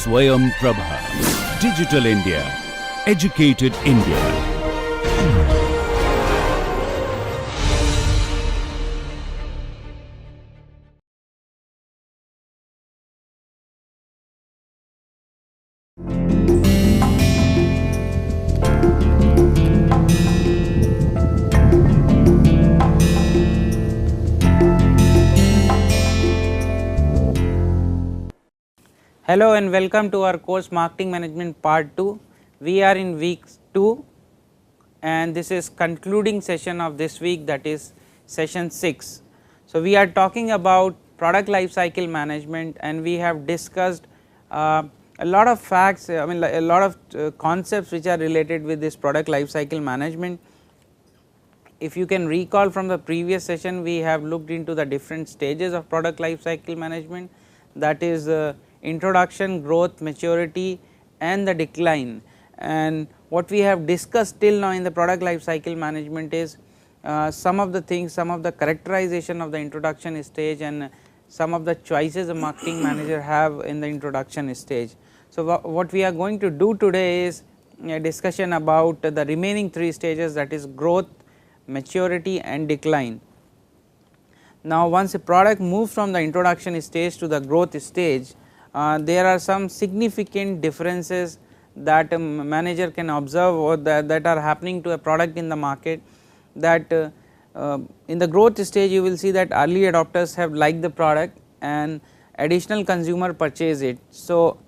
Swayam Prabha. Digital India. Educated India. Hello and welcome to our course Marketing Management Part 2. We are in week 2 and this is concluding session of this week, that is session 6. So, we are talking about product life cycle management and we have discussed a lot of facts, a lot of concepts which are related with this product life cycle management. If you can recall from the previous session, we have looked into the different stages of product life cycle management, that is introduction, growth, maturity and the decline. And what we have discussed till now in the product life cycle management is some of the things, some of the characterization of the introduction stage and some of the choices a marketing manager have in the introduction stage. So, what we are going to do today is a discussion about the remaining 3 stages, that is growth, maturity and decline. Now, once a product moves from the introduction stage to the growth stage, there are some significant differences that a manager can observe or that are happening to a product in the market, that in the growth stage you will see that early adopters have liked the product and additional consumer purchase it. So,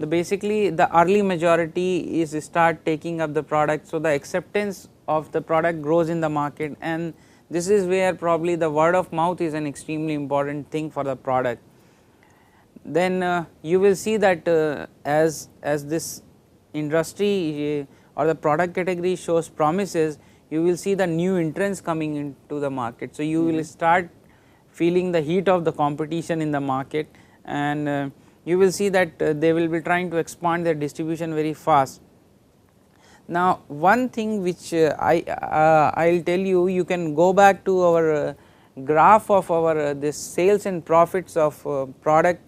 basically the early majority is start taking up the product. So, the acceptance of the product grows in the market and this is where probably the word of mouth is an extremely important thing for the product. Then you will see that as this industry or the product category shows promises, you will see the new entrants coming into the market. So, you will start feeling the heat of the competition in the market and you will see that they will be trying to expand their distribution very fast. Now, one thing which I will tell you, you can go back to our graph of our this sales and profits of product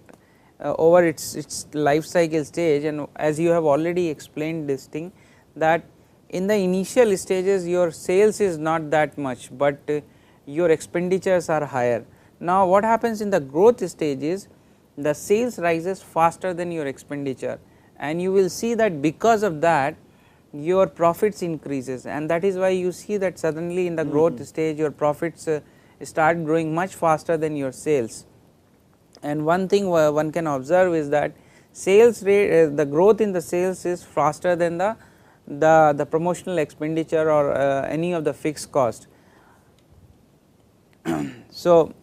over its life cycle stage, and as you have already explained this thing, that in the initial stages your sales is not that much, but your expenditures are higher. Now, what happens in the growth stage is the sales rises faster than your expenditure and you will see that because of that your profits increases, and that is why you see that suddenly in the growth stage your profits start growing much faster than your sales. And one thing one can observe is that sales rate, the growth in the sales is faster than the promotional expenditure or any of the fixed cost. So,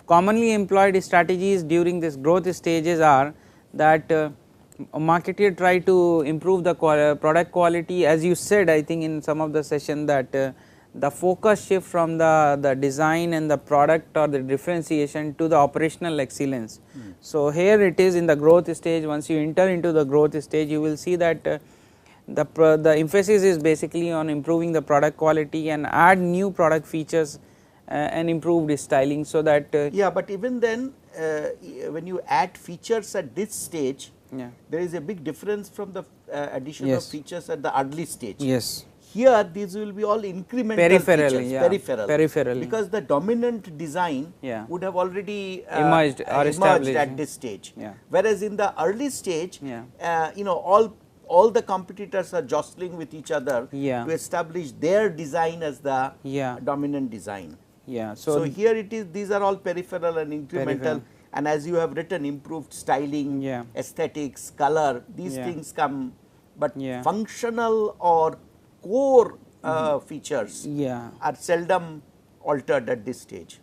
commonly employed strategies during this growth stages are that a marketer try to improve the product quality, as you said I think in some of the session, that the focus shift from the design and the product or the differentiation to the operational excellence. So, here it is in the growth stage. Once you enter into the growth stage, you will see that the emphasis is basically on improving the product quality and add new product features and improved styling. So, that yeah, but even then when you add features at this stage, there is a big difference from the addition of features at the early stage. Yes. Here these will be all incremental features, peripheral, because the dominant design would have already emerged at this stage. Whereas in the early stage, you know, all the competitors are jostling with each other to establish their design as the dominant design. So, here it is, these are all peripheral and incremental, and as you have written, improved styling, aesthetics, color, these things come, but functional or core features are seldom altered at this stage.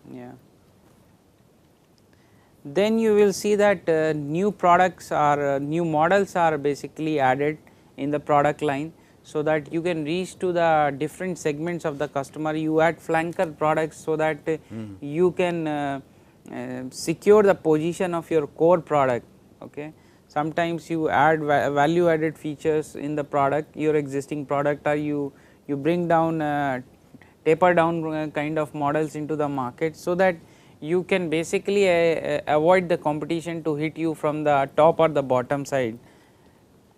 Then you will see that new products or new models are basically added in the product line, so that you can reach to the different segments of the customer. You add flanker products so that you can secure the position of your core product. Okay. Sometimes you add value added features in the product, your existing product, or you bring down taper down kind of models into the market, so that you can basically avoid the competition to hit you from the top or the bottom side.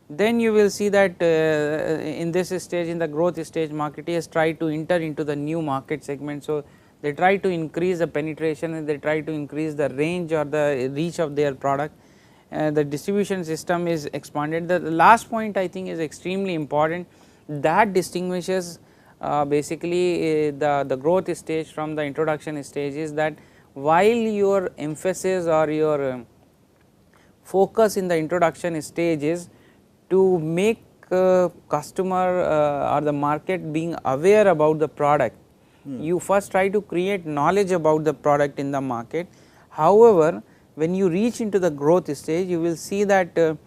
Then you will see that in this stage, in the growth stage, marketeers try to enter into the new market segment. So, they try to increase the penetration and they try to increase the range or the reach of their product. The distribution system is expanded. The last point I think is extremely important, that distinguishes basically the growth stage from the introduction stage, is that while your emphasis or your focus in the introduction stage is to make customer or the market being aware about the product, you first try to create knowledge about the product in the market. However, when you reach into the growth stage, you will see that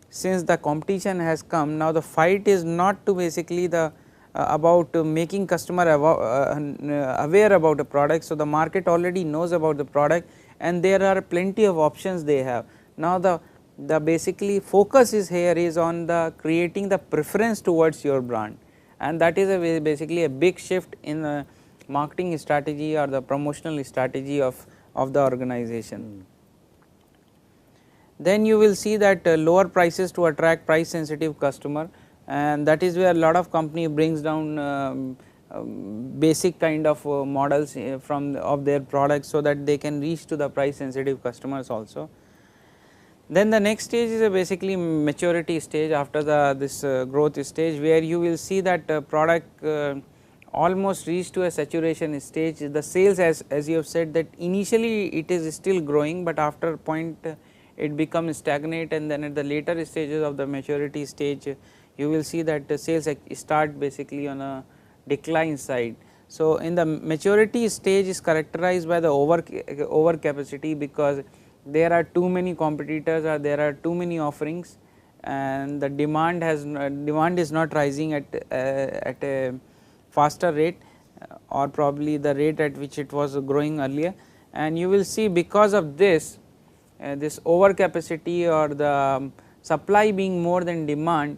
since the competition has come, now the fight is not to basically the about making customer aware about the product. So, the market already knows about the product and there are plenty of options they have. Now, the basically focus is here is on the creating the preference towards your brand, and that is a basically a big shift in the marketing strategy or the promotional strategy of the organization. Then you will see that lower prices to attract price sensitive customer, and that is where a lot of company brings down basic kind of models from of their products, so that they can reach to the price sensitive customers also. Then the next stage is a basically maturity stage after this growth stage, where you will see that product almost reached to a saturation stage. The sales, as you have said, that initially it is still growing, but after a point it becomes stagnant, and then at the later stages of the maturity stage you will see that the sales start basically on a decline side. So, in the maturity stage is characterized by the over capacity, because there are too many competitors or there are too many offerings, and the demand is not rising at a faster rate or probably the rate at which it was growing earlier. And you will see because of this this over capacity or the supply being more than demand,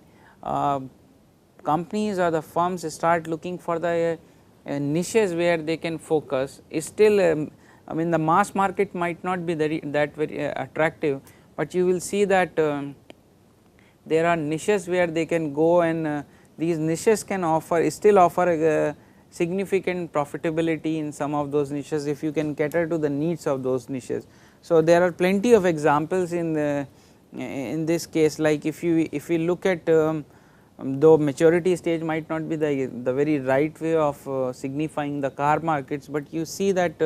companies or the firms start looking for the niches where they can focus. Still I mean the mass market might not be that very attractive, but you will see that there are niches where they can go, and these niches can still offer significant profitability in some of those niches if you can cater to the needs of those niches. So, there are plenty of examples in this case, like if you look at though maturity stage might not be the very right way of signifying the car markets, but you see that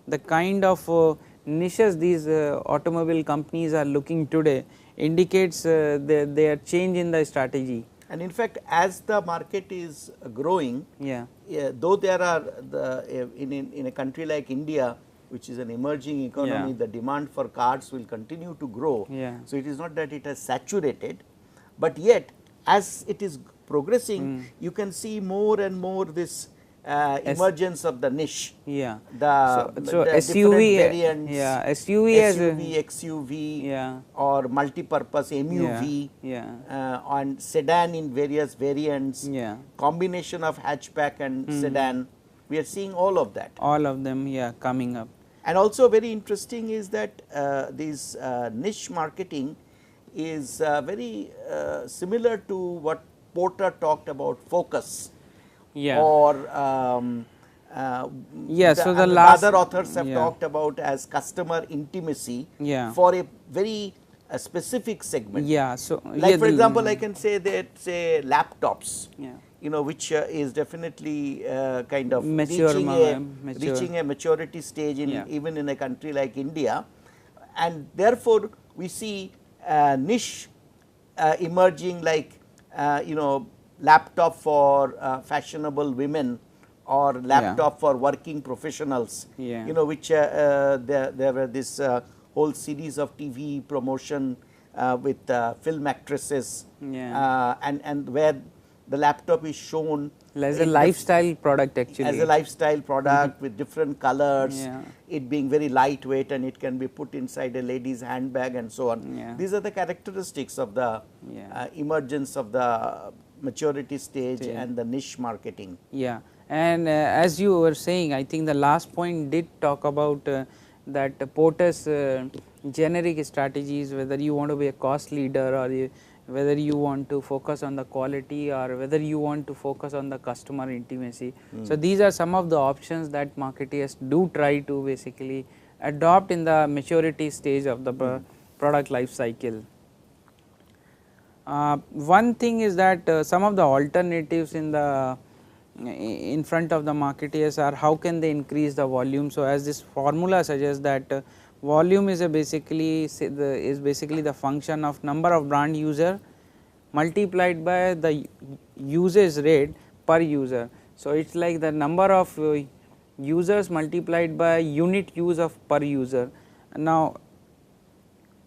the kind of niches these automobile companies are looking today indicates their change in the strategy. And in fact, as the market is growing, though there are in a country like India, which is an emerging economy, the demand for cars will continue to grow. So, it is not that it has saturated, but yet as it is progressing, you can see more and more this emergence of the niche. The SUV variants, SUV, XUV, or multi-purpose MUV, and sedan in various variants, combination of hatchback and sedan. We are seeing all of that. All of them, coming up. And also very interesting is that this niche marketing is very similar to what Porter talked about focus. Or so the other authors have talked about as customer intimacy for a very specific segment. So, like for example, I can say that laptops, which is definitely kind of reaching a maturity stage in even in a country like India, and therefore we see niche emerging, like laptop for fashionable women or laptop for working professionals, which there were this whole series of TV promotion with film actresses, and where the laptop is shown as a lifestyle product, actually as a lifestyle product with different colors, it being very lightweight and it can be put inside a lady's handbag and so on. These are the characteristics of the emergence of the maturity stage and the niche marketing. And as you were saying, I think the last point did talk about that Porter's generic strategies, whether you want to be a cost leader or whether you want to focus on the quality or whether you want to focus on the customer intimacy. So, these are some of the options that marketeers do try to basically adopt in the maturity stage of the product life cycle. One thing is that some of the alternatives in front of the marketeers are how can they increase the volume. So, as this formula suggests that volume is basically the function of number of brand user multiplied by the usage rate per user. So, it is like the number of users multiplied by unit use of per user. Now,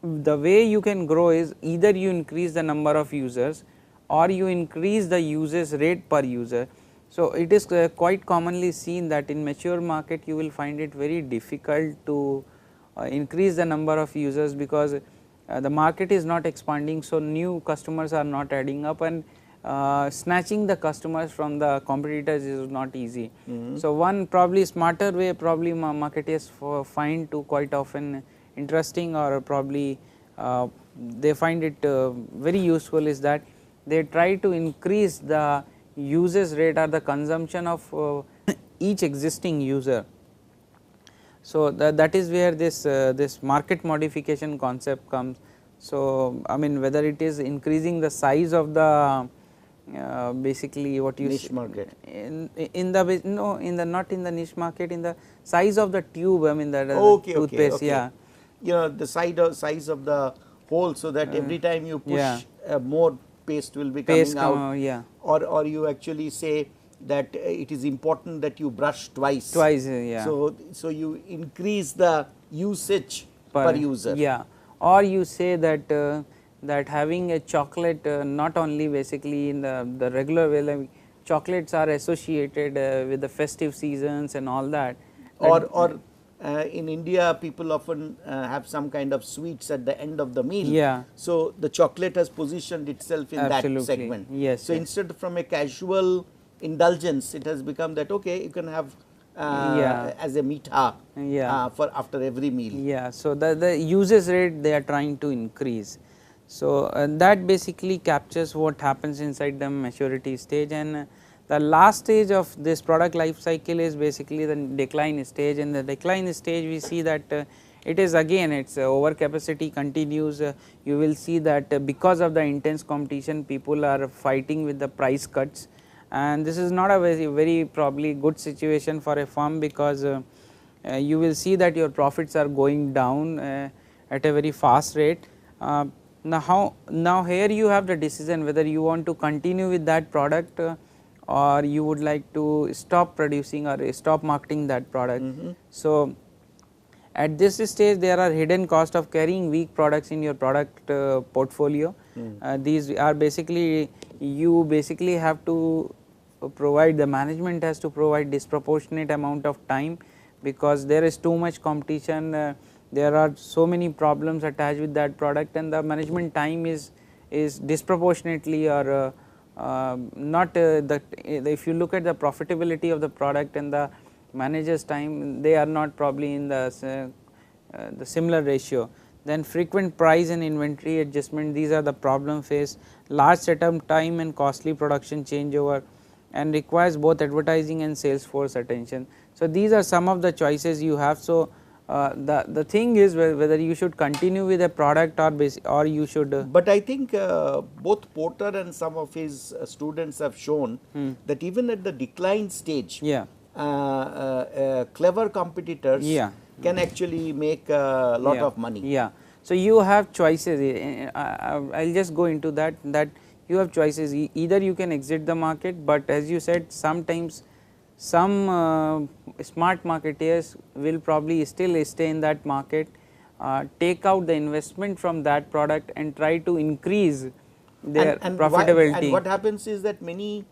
the way you can grow is either you increase the number of users or you increase the usage rate per user. So, it is quite commonly seen that in mature market you will find it very difficult to increase the number of users, because the market is not expanding. So, new customers are not adding up, and snatching the customers from the competitors is not easy. So, one probably smarter way probably marketers find to quite often interesting, or probably they find it very useful, is that they try to increase the usage rate or the consumption of each existing user. So, that is where this market modification concept comes. So, I mean whether it is increasing the size of the basically what you niche market in the no in the not in the niche market, in the size of the tube, I mean that toothpaste, yeah, you know, the size of the hole, so that every time you push more paste will be coming out, yeah, or you actually say that it is important that you brush twice, yeah. So you increase the usage per user, yeah, or you say that that having a chocolate not only basically in the regular way, like chocolates are associated with the festive seasons and all that, or in India people often have some kind of sweets at the end of the meal. Yeah. So, the chocolate has positioned itself in that segment. Yes. So, instead from a casual indulgence, it has become that okay, you can have as a meetha for after every meal. Yeah. So, the usage rate they are trying to increase. So, that basically captures what happens inside the maturity stage, and the last stage of this product life cycle is basically the decline stage. In the decline stage we see that it is again its overcapacity continues. You will see that because of the intense competition people are fighting with the price cuts, and this is not a very probably good situation for a firm, because you will see that your profits are going down at a very fast rate. Now here you have the decision whether you want to continue with that product or you would like to stop producing or stop marketing that product. So, at this stage there are hidden cost of carrying weak products in your product portfolio. These are basically, you basically have to provide, the management has to provide disproportionate amount of time, because there is too much competition, there are so many problems attached with that product, and the management time is disproportionately or not if you look at the profitability of the product and the manager's time, they are not probably in the similar ratio. Then frequent price and inventory adjustment, these are the problem faced, large setup time and costly production changeover, and requires both advertising and sales force attention. So, these are some of the choices you have. So, the thing is whether you should continue with a product or you should. But I think both Porter and some of his students have shown that even at the decline stage, clever competitors can actually make a lot of money. Yeah. So, you have choices. I will just go into that you have choices. Either you can exit the market, but as you said, sometimes some smart marketeers will probably still stay in that market, take out the investment from that product and try to increase their profitability. And what happens is that many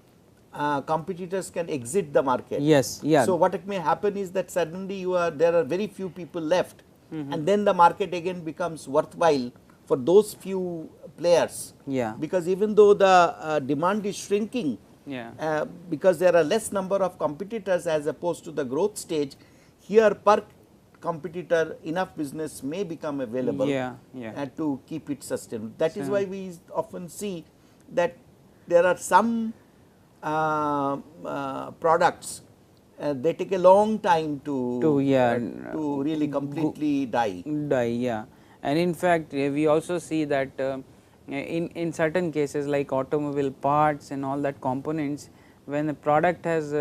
competitors can exit the market. Yes, yeah. So, what it may happen is that suddenly there are very few people left, and then the market again becomes worthwhile for those few players. Yeah. Because even though the demand is shrinking, because there are less number of competitors as opposed to the growth stage, here per competitor enough business may become available to keep it sustainable. That is why we often see that there are some products they take a long time to really completely die. And in fact, we also see that in certain cases like automobile parts and all that components, when the product has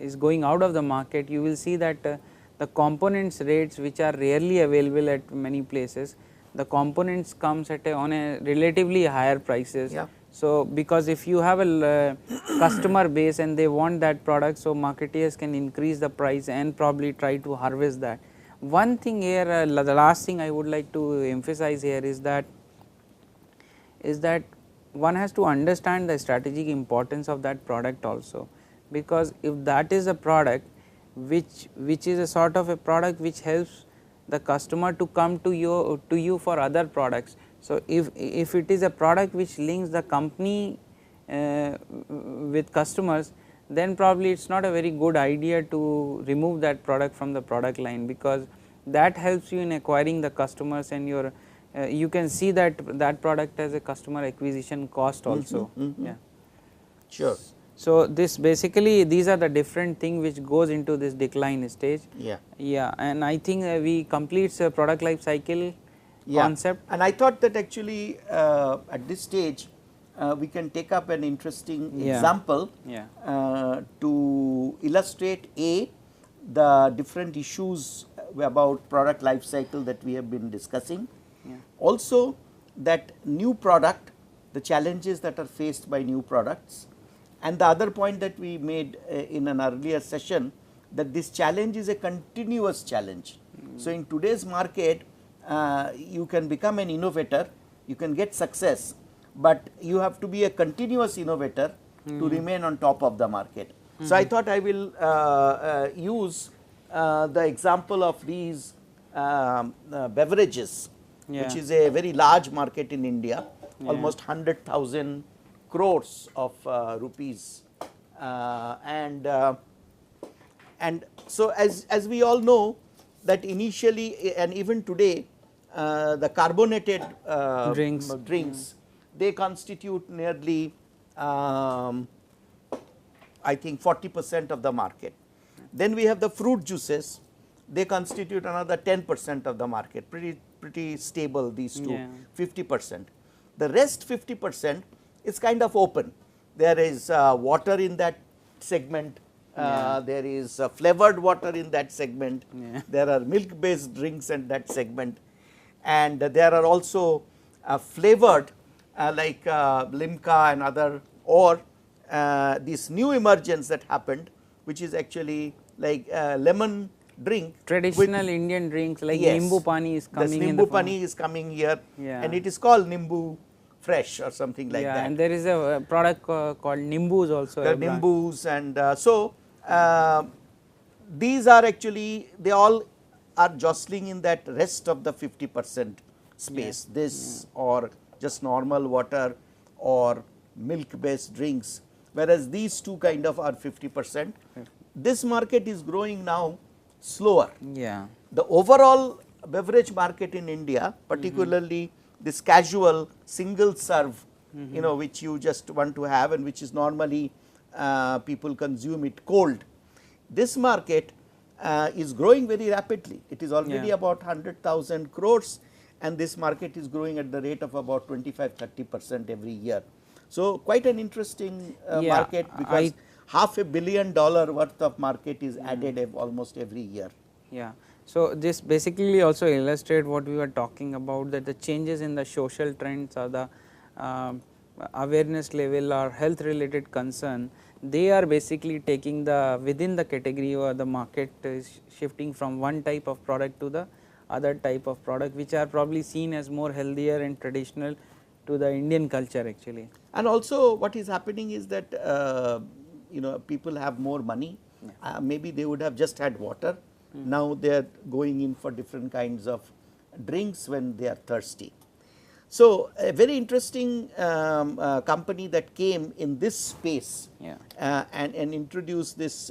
is going out of the market, you will see that the components rates which are rarely available at many places, the components comes at on a relatively higher prices. So, because if you have a customer base and they want that product, so marketeers can increase the price and probably try to harvest that. One thing here, the last thing I would like to emphasize here is that one has to understand the strategic importance of that product also, because if that is a product which is a sort of a product which helps the customer to come to you for other products. So, if it is a product which links the company with customers, then probably it is not a very good idea to remove that product from the product line, because that helps you in acquiring the customers, and your you can see that product as a customer acquisition cost also. Sure. So, this basically these are the different things which goes into this decline stage. And I think we complete the product life cycle concept. And I thought that actually at this stage we can take up an interesting example to illustrate the different issues about product life cycle that we have been discussing. Also that new product, the challenges that are faced by new products, and the other point that we made in an earlier session, that this challenge is a continuous challenge. So, in today's market you can become an innovator, you can get success, but you have to be a continuous innovator to remain on top of the market. So, I thought I will use the example of these beverages, which is a very large market in India, almost 100,000 crores of rupees, and so as we all know that initially and even today the carbonated drinks they constitute nearly I think 40% of the market. Then we have the fruit juices, they constitute another 10% of the market, pretty stable these two, 50%. The rest 50% is kind of open. There is water in that segment, there is flavored water in that segment, there are milk based drinks in that segment, and there are also flavored like Limca and other, or this new emergence that happened, which is actually like lemon drink, traditional Indian drinks like Nimbu Pani is coming. This Nimbu Pani is coming here, and it is called Nimbu Fresh or something like that. And there is a product called Nimbus also. The Nimbus, and so these are actually, they all are jostling in that rest of the 50% space. This or just normal water or milk based drinks, whereas these two kind of are 50%. This market is growing now slower. The overall beverage market in India, particularly this casual single serve, you know, which you just want to have and which is normally people consume it cold. This market is growing very rapidly. It is already about 100,000 crores, and this market is growing at the rate of about 25-30% every year. So, quite an interesting market, because $500 million worth of market is added almost every year. So, this basically also illustrate what we were talking about, that the changes in the social trends or the awareness level or health related concern, they are basically taking the within the category, or the market is shifting from one type of product to the other type of product, which are probably seen as more healthier and traditional to the Indian culture actually. And also what is happening is that you know, people have more money, maybe they would have just had water, now they are going in for different kinds of drinks when they are thirsty. So, a very interesting company that came in this space and introduced this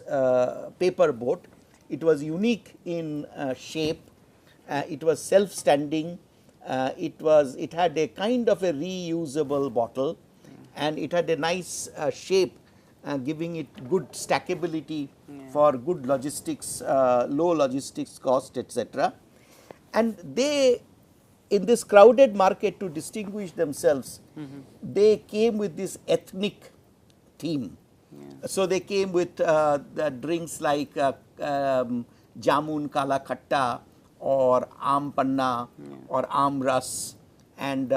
paper boat It was unique in shape, it was self-standing, it had a kind of a reusable bottle, and it had a nice shape, giving it good stackability for good logistics, low logistics cost, etc. And they, in this crowded market, to distinguish themselves, they came with this ethnic theme. So they came with the drinks like jamun kala khatta, or aam panna, or aam ras, and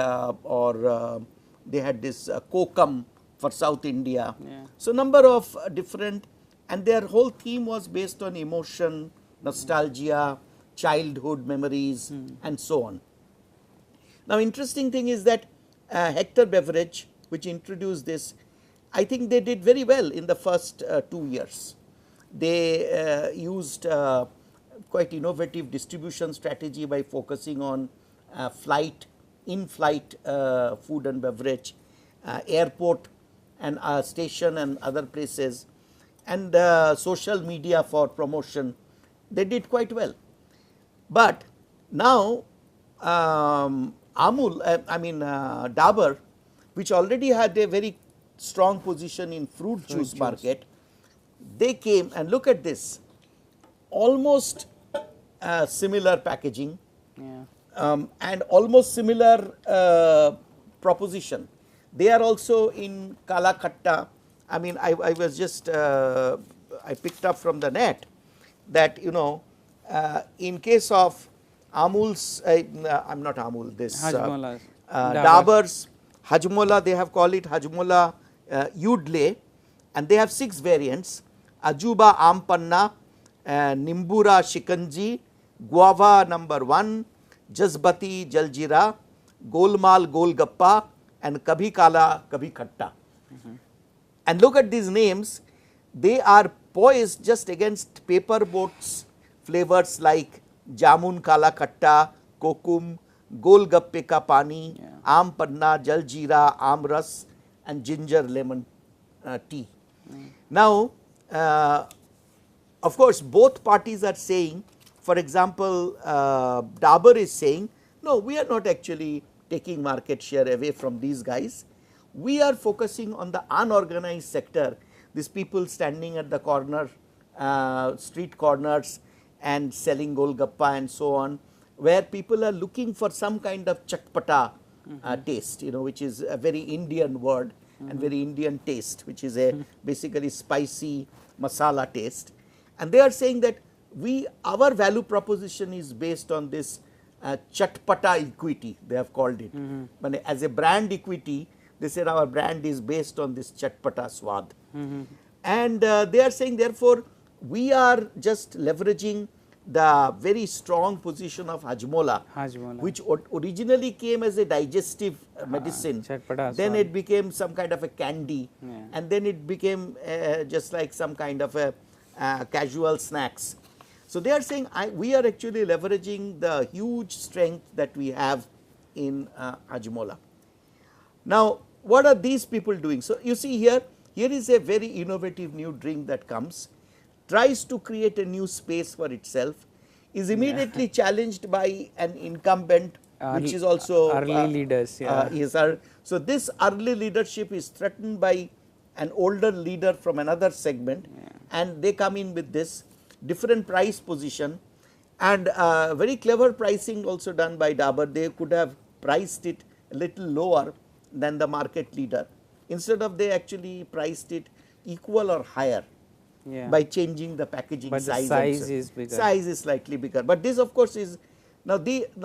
they had this kokam for South India. So number of different, and their whole theme was based on emotion, nostalgia, childhood memories, and so on. Now interesting thing is that Hector Beverage, which introduced this, I think they did very well in the first 2 years. They used quite innovative distribution strategy by focusing on in-flight food and beverage, airport and station and other places, and social media for promotion. They did quite well. But now Dabur, which already had a very strong position in fruit juice market, they came, and look at this, almost similar packaging, and almost similar proposition. They are also in Kala Khatta. I mean, I was just, I picked up from the net that, you know, in case of Amul's, I'm not Amul, this Dabur's Hajmola, they have called it Hajmola Yudle, and they have 6 variants: Ajuba Ampanna, Nimbura Shikanji, Guava number 1, Jazbati Jaljira, Golmal Golgappa, and Kabhi Kala Kabhi Khatta. And look at these names, they are poised just against paper boats flavors like Jamun Kala Khatta, Kokum, Golgappe Ka Pani, Aam Panna, Jaljira, Aam Ras, and ginger lemon tea. Now, of course, both parties are saying, for example, Dabur is saying, no, we are not actually taking market share away from these guys. We are focusing on the unorganized sector, these people standing at the corner, street corners and selling Golgappa and so on, where people are looking for some kind of chatpata taste, you know, which is a very Indian word and very Indian taste, which is a basically spicy masala taste. And they are saying that our value proposition is based on this chatpata equity, they have called it. But as a brand equity, they said our brand is based on this chatpata swad. And they are saying, therefore, we are just leveraging the very strong position of Hajmola, which originally came as a digestive medicine, then it became some kind of a candy, and then it became just like some kind of a casual snacks. So they are saying we are actually leveraging the huge strength that we have in Hajmola. Now, what are these people doing? So you see here is a very innovative new drink that comes, tries to create a new space for itself, is immediately challenged by an incumbent, which is also early leaders. So this early leadership is threatened by an older leader from another segment, and they come in with this different price position, and very clever pricing also done by Dabur. They could have priced it a little lower than the market leader. Instead of, they actually priced it equal or higher by changing the packaging size. The size is bigger. Size is slightly bigger. But this, of course, is now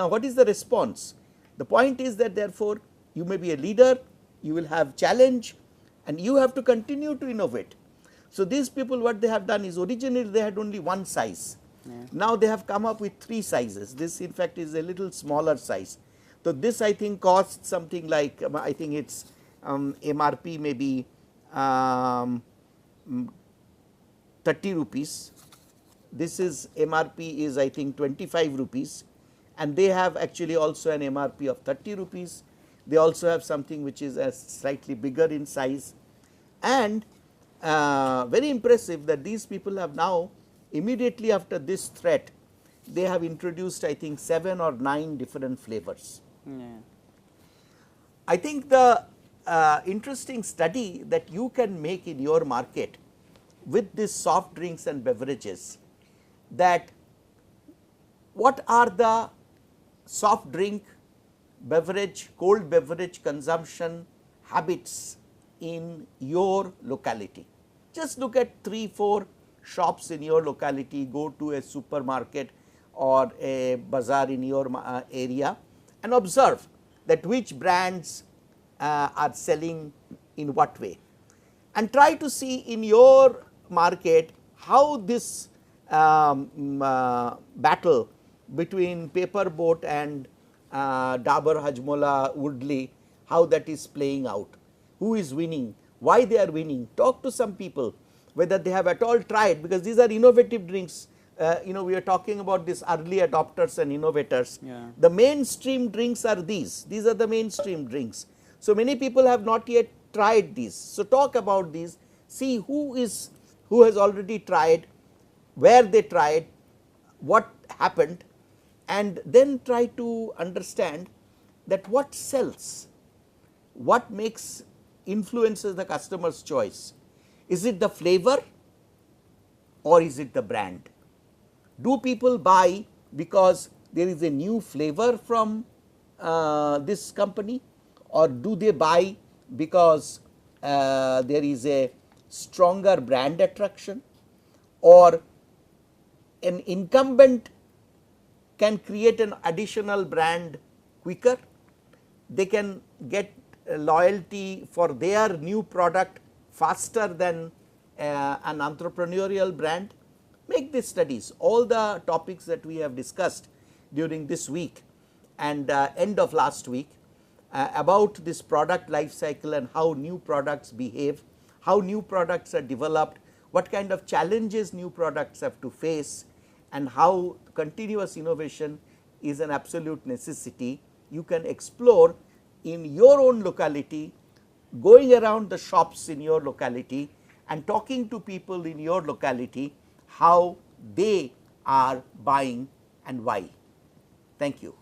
what is the response? The point is that, therefore, you may be a leader, you will have challenge, and you have to continue to innovate. So these people, what they have done is, originally they had only one size. Now they have come up with 3 sizes. This, in fact, is a little smaller size. So this, I think, costs something like, I think its MRP may be 30 rupees. This is MRP is, I think, 25 rupees, and they have actually also an MRP of 30 rupees. They also have something which is slightly bigger in size, and very impressive that these people have now immediately after this threat, they have introduced I think 7 or 9 different flavors. I think the interesting study that you can make in your market with these soft drinks and beverages, that what are the soft drink, beverage, cold beverage consumption habits in your locality. Just look at 3-4 shops in your locality, go to a supermarket or a bazaar in your area and observe that which brands are selling in what way, and try to see in your market how this battle between Paper Boat and Dabur Hajmola Woodley, how that is playing out, who is winning, why they are winning. Talk to some people whether they have at all tried, because these are innovative drinks. We are talking about these early adopters and innovators. The mainstream drinks are these are the mainstream drinks. So many people have not yet tried these. So talk about these, see who has already tried, where they tried, what happened, and then try to understand that what sells, what influences the customer's choice. Is it the flavor or is it the brand? Do people buy because there is a new flavor from this company, or do they buy because there is a stronger brand attraction, or an incumbent can create an additional brand quicker, they can get loyalty for their new product faster than an entrepreneurial brand? Make these studies. All the topics that we have discussed during this week and end of last week about this product life cycle and how new products behave, how new products are developed, what kind of challenges new products have to face, and how continuous innovation is an absolute necessity. You can explore in your own locality, going around the shops in your locality and talking to people in your locality how they are buying and why. Thank you.